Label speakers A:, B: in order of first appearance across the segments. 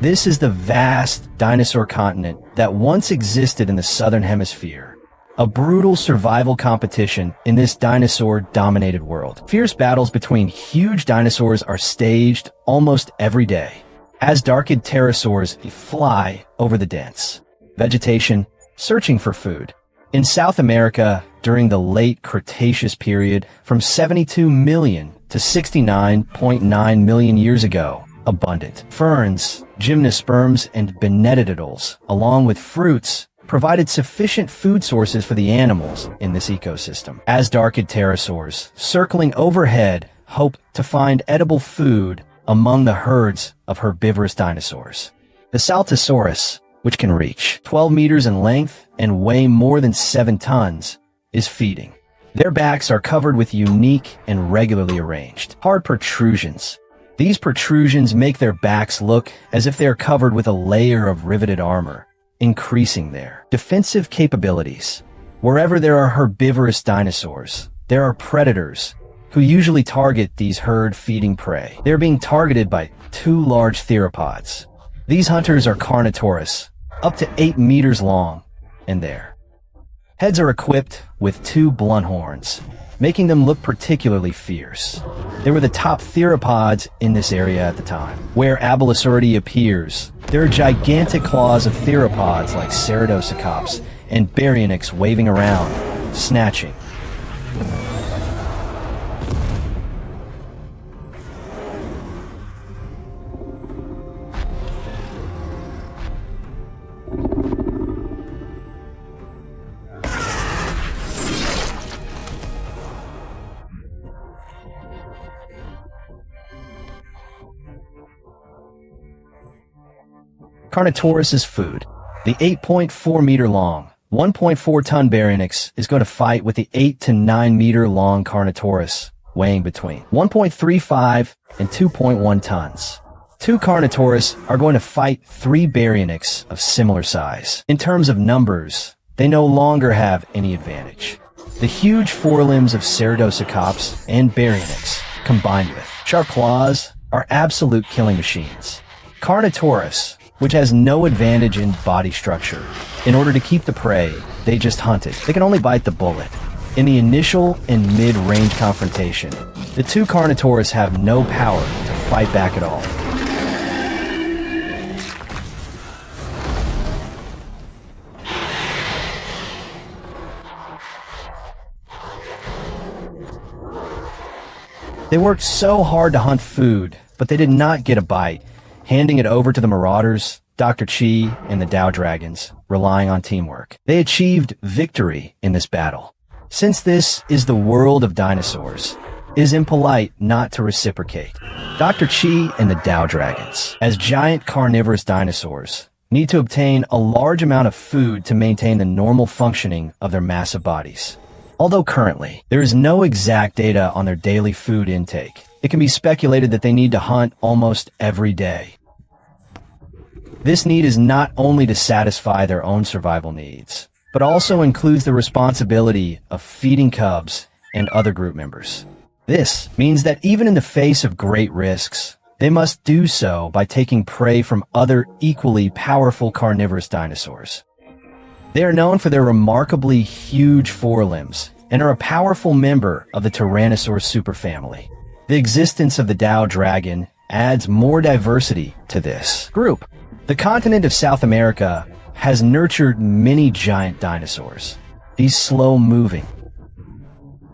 A: This is the vast dinosaur continent that once existed in the southern hemisphere. A brutal survival competition in this dinosaur-dominated world. Fierce battles between huge dinosaurs are staged almost every day, as darkid pterosaurs fly over the dense vegetation, searching for food. In South America, during the late Cretaceous period, from 72 million to 69.9 million years ago, abundant ferns, gymnosperms, and benedictines, along with fruits, provided sufficient food sources for the animals in this ecosystem. As darkid pterosaurs, circling overhead, hope to find edible food among the herds of herbivorous dinosaurs. The Saltosaurus, which can reach 12 meters in length and weigh more than 7 tons, is feeding. Their backs are covered with unique and regularly arranged hard protrusions. These protrusions make their backs look as if they are covered with a layer of riveted armor, increasing their defensive capabilities. Wherever there are herbivorous dinosaurs, there are predators who usually target these herd-feeding prey. They're being targeted by 2 large theropods. These hunters are carnotaurus, up to 8 meters long, and their heads are equipped with 2 blunt horns, making them look particularly fierce. They were the top theropods in this area at the time. Where Abelisauridae appears, there are gigantic claws of theropods like Ceradocycops and Baryonyx waving around, snatching. Carnotaurus's food. The 8.4 meter long, 1.4 ton Baryonyx is going to fight with the 8 to 9 meter long Carnotaurus, weighing between 1.35 and 2.1 tons. 2 Carnotaurus are going to fight 3 Baryonyx of similar size. In terms of numbers, they no longer have any advantage. The huge forelimbs of Ceradocycops and Baryonyx, combined with sharp claws, are absolute killing machines. Carnotaurus, which has no advantage in body structure. In order to keep the prey, they just hunt it. They can only bite the bullet. In the initial and mid-range confrontation, the 2 Carnotaurus have no power to fight back at all. They worked so hard to hunt food, but they did not get a bite, handing it over to the Marauders, Dr. Chi, and the Dow Dragons, relying on teamwork. They achieved victory in this battle. Since this is the world of dinosaurs, it is impolite not to reciprocate. Dr. Chi and the Dow Dragons, as giant carnivorous dinosaurs, need to obtain a large amount of food to maintain the normal functioning of their massive bodies. Although currently, there is no exact data on their daily food intake, it can be speculated that they need to hunt almost every day. This need is not only to satisfy their own survival needs, but also includes the responsibility of feeding cubs and other group members. This means that even in the face of great risks, they must do so by taking prey from other equally powerful carnivorous dinosaurs. They are known for their remarkably huge forelimbs and are a powerful member of the Tyrannosaurus superfamily. The existence of the Dow Dragon adds more diversity to this group. The continent of South America has nurtured many giant dinosaurs. These slow-moving.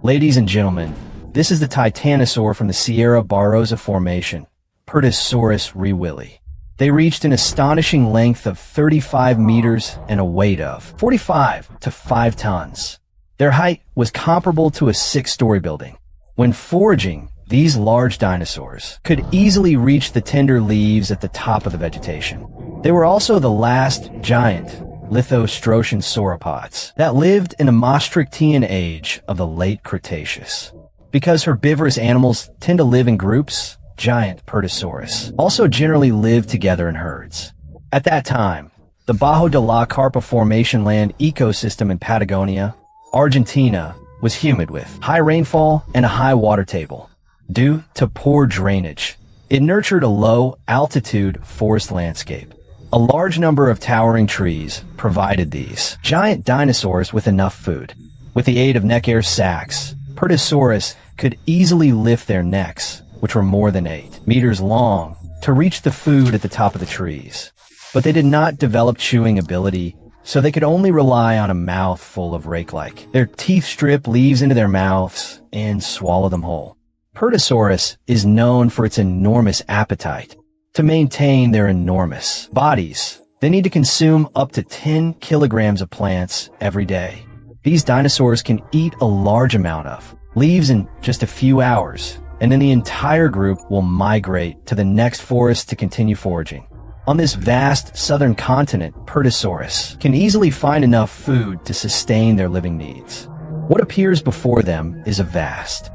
A: Ladies and gentlemen, this is the Titanosaur from the Sierra Barrosa Formation, Pertussaurus rewilli. They reached an astonishing length of 35 meters and a weight of 45 to 5 tons. Their height was comparable to a 6-story building. When foraging, these large dinosaurs could easily reach the tender leaves at the top of the vegetation. They were also the last giant lithostrosian sauropods that lived in the Maastrichtian age of the late Cretaceous. Because herbivorous animals tend to live in groups, giant Pertussaurus also generally lived together in herds. At that time, the Bajo de la Carpa Formation land ecosystem in Patagonia, Argentina, was humid with high rainfall and a high water table. Due to poor drainage, It nurtured a low-altitude forest landscape. A large number of towering trees provided these giant dinosaurs with enough food. With the aid of neck-air sacs, Pertussaurus could easily lift their necks, which were more than 8 meters long, to reach the food at the top of the trees. But they did not develop chewing ability, so they could only rely on a mouth full of rake-like. Their teeth strip leaves into their mouths and swallow them whole. Pertussaurus is known for its enormous appetite. To maintain their enormous bodies, they need to consume up to 10 kilograms of plants every day. These dinosaurs can eat a large amount of leaves in just a few hours, and then the entire group will migrate to the next forest to continue foraging. On this vast southern continent, Pertussaurus can easily find enough food to sustain their living needs. What appears before them is a vast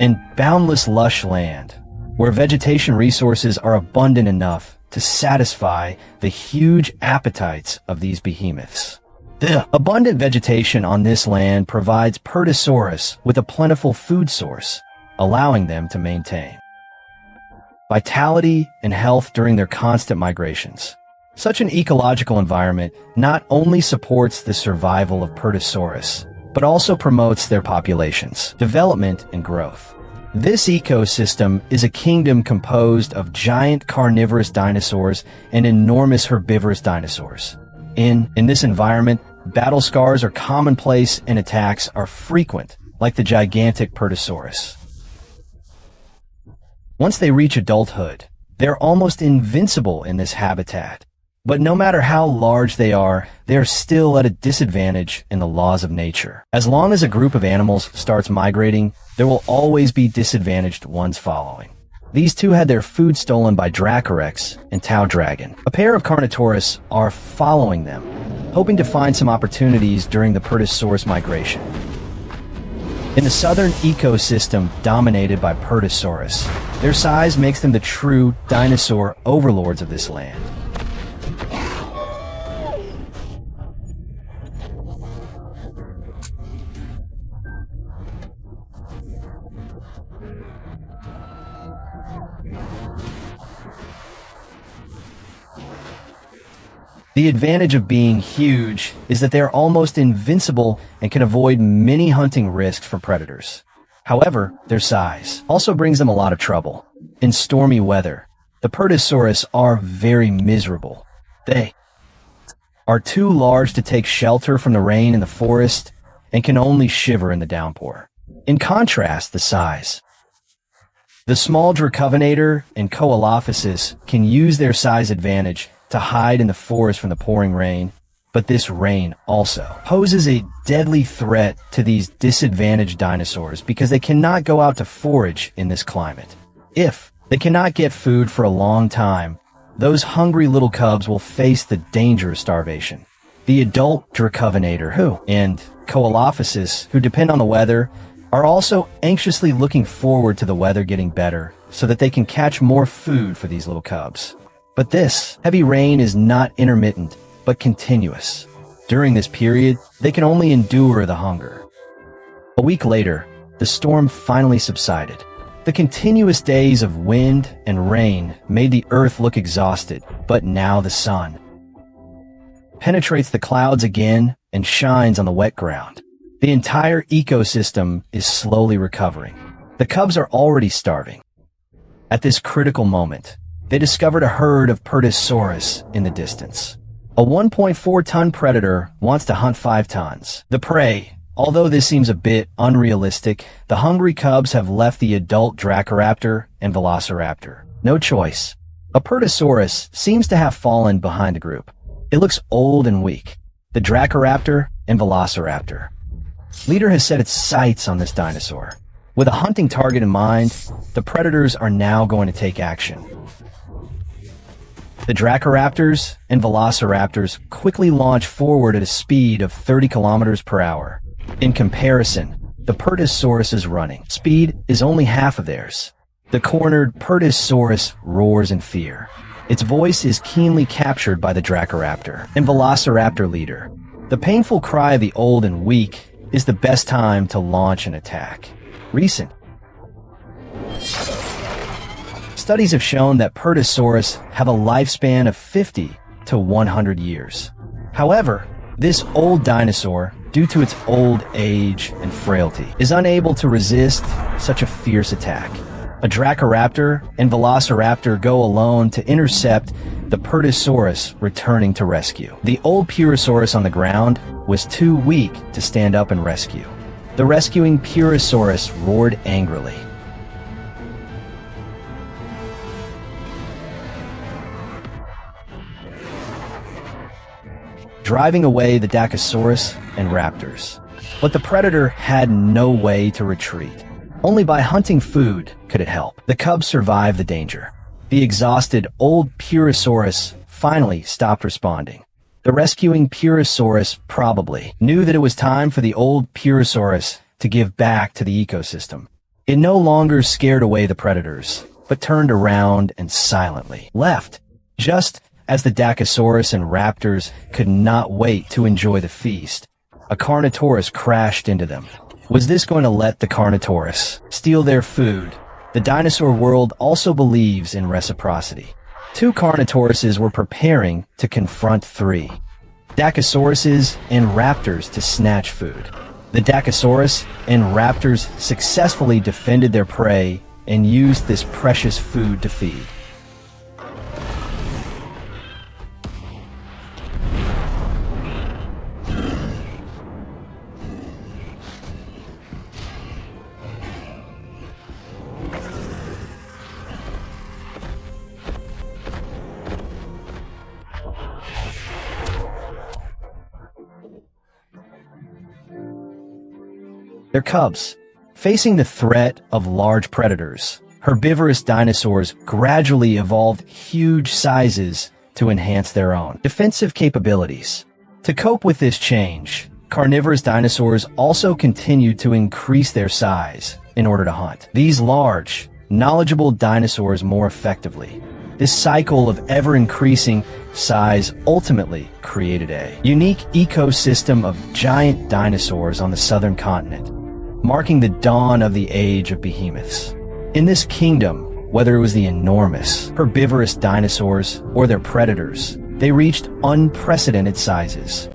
A: and boundless lush land, where vegetation resources are abundant enough to satisfy the huge appetites of these behemoths. The abundant vegetation on this land provides Pertussaurus with a plentiful food source, allowing them to maintain vitality and health during their constant migrations. Such an ecological environment not only supports the survival of Pertussaurus, but also promotes their population's development and growth. This ecosystem is a kingdom composed of giant carnivorous dinosaurs and enormous herbivorous dinosaurs. In this environment, battle scars are commonplace and attacks are frequent, like the gigantic Pertussaurus. Once they reach adulthood, they're almost invincible in this habitat. But no matter how large they are still at a disadvantage in the laws of nature. As long as a group of animals starts migrating, there will always be disadvantaged ones following. These two had their food stolen by Dracorex and Tau Dragon. A pair of Carnotaurus are following them, hoping to find some opportunities during the Pertussaurus migration. In the southern ecosystem dominated by Pertussaurus, their size makes them the true dinosaur overlords of this land. The advantage of being huge is that they are almost invincible and can avoid many hunting risks from predators. However, their size also brings them a lot of trouble. In stormy weather, the Pertussaurus are very miserable. They are too large to take shelter from the rain in the forest and can only shiver in the downpour. In contrast, the small Dracovenator and Coelophysis can use their size advantage to hide in the forest from the pouring rain, but this rain also poses a deadly threat to these disadvantaged dinosaurs because they cannot go out to forage in this climate. If they cannot get food for a long time, those hungry little cubs will face the danger of starvation. The adult Dracovenator and Coelophysis, who depend on the weather, are also anxiously looking forward to the weather getting better so that they can catch more food for these little cubs. But this heavy rain is not intermittent, but continuous. During this period, they can only endure the hunger. A week later, the storm finally subsided. The continuous days of wind and rain made the earth look exhausted, but now the sun penetrates the clouds again and shines on the wet ground. The entire ecosystem is slowly recovering. The cubs are already starving. At this critical moment, they discovered a herd of Pertussaurus in the distance. A 1.4-ton predator wants to hunt 5 tons. The prey, although this seems a bit unrealistic, the hungry cubs have left the adult Dracoraptor and Velociraptor. No choice. A Pertussaurus seems to have fallen behind the group. It looks old and weak. The Dracoraptor and Velociraptor. Leader has set its sights on this dinosaur. With a hunting target in mind, the predators are now going to take action. The Dracoraptors and Velociraptors quickly launch forward at a speed of 30 kilometers per hour. In comparison, the Pertussaurus's running speed is only half of theirs. The cornered Pertussaurus roars in fear. Its voice is keenly captured by the Dracoraptor and Velociraptor leader. The painful cry of the old and weak is the best time to launch an attack. Recent Studies have shown that Pertussaurus have a lifespan of 50 to 100 years. However, this old dinosaur, due to its old age and frailty, is unable to resist such a fierce attack. A Dracoraptor and Velociraptor go alone to intercept the Pertussaurus returning to rescue. The old Purosaurus on the ground was too weak to stand up and rescue. The rescuing Purosaurus roared angrily. Driving away the Dakosaurus and raptors. But the predator had no way to retreat. Only by hunting food could it help. The cubs survived the danger. The exhausted old Purosaurus finally stopped responding. The rescuing Purosaurus probably knew that it was time for the old Purosaurus to give back to the ecosystem. It no longer scared away the predators, but turned around and silently left, just as the Dakosaurus and raptors could not wait to enjoy the feast. A Carnotaurus crashed into them. Was this going to let the Carnotaurus steal their food? The dinosaur world also believes in reciprocity. 2 Carnotauruses were preparing to confront 3 Dakosauruses and raptors to snatch food. The Dakosaurus and raptors successfully defended their prey and used this precious food to feed. Their cubs. Facing the threat of large predators, herbivorous dinosaurs gradually evolved huge sizes to enhance their own defensive capabilities. To cope with this change, carnivorous dinosaurs also continued to increase their size in order to hunt these large, knowledgeable dinosaurs more effectively. This cycle of ever-increasing size ultimately created a unique ecosystem of giant dinosaurs on the southern continent, marking the dawn of the age of behemoths. In this kingdom, whether it was the enormous, herbivorous dinosaurs or their predators, they reached unprecedented sizes.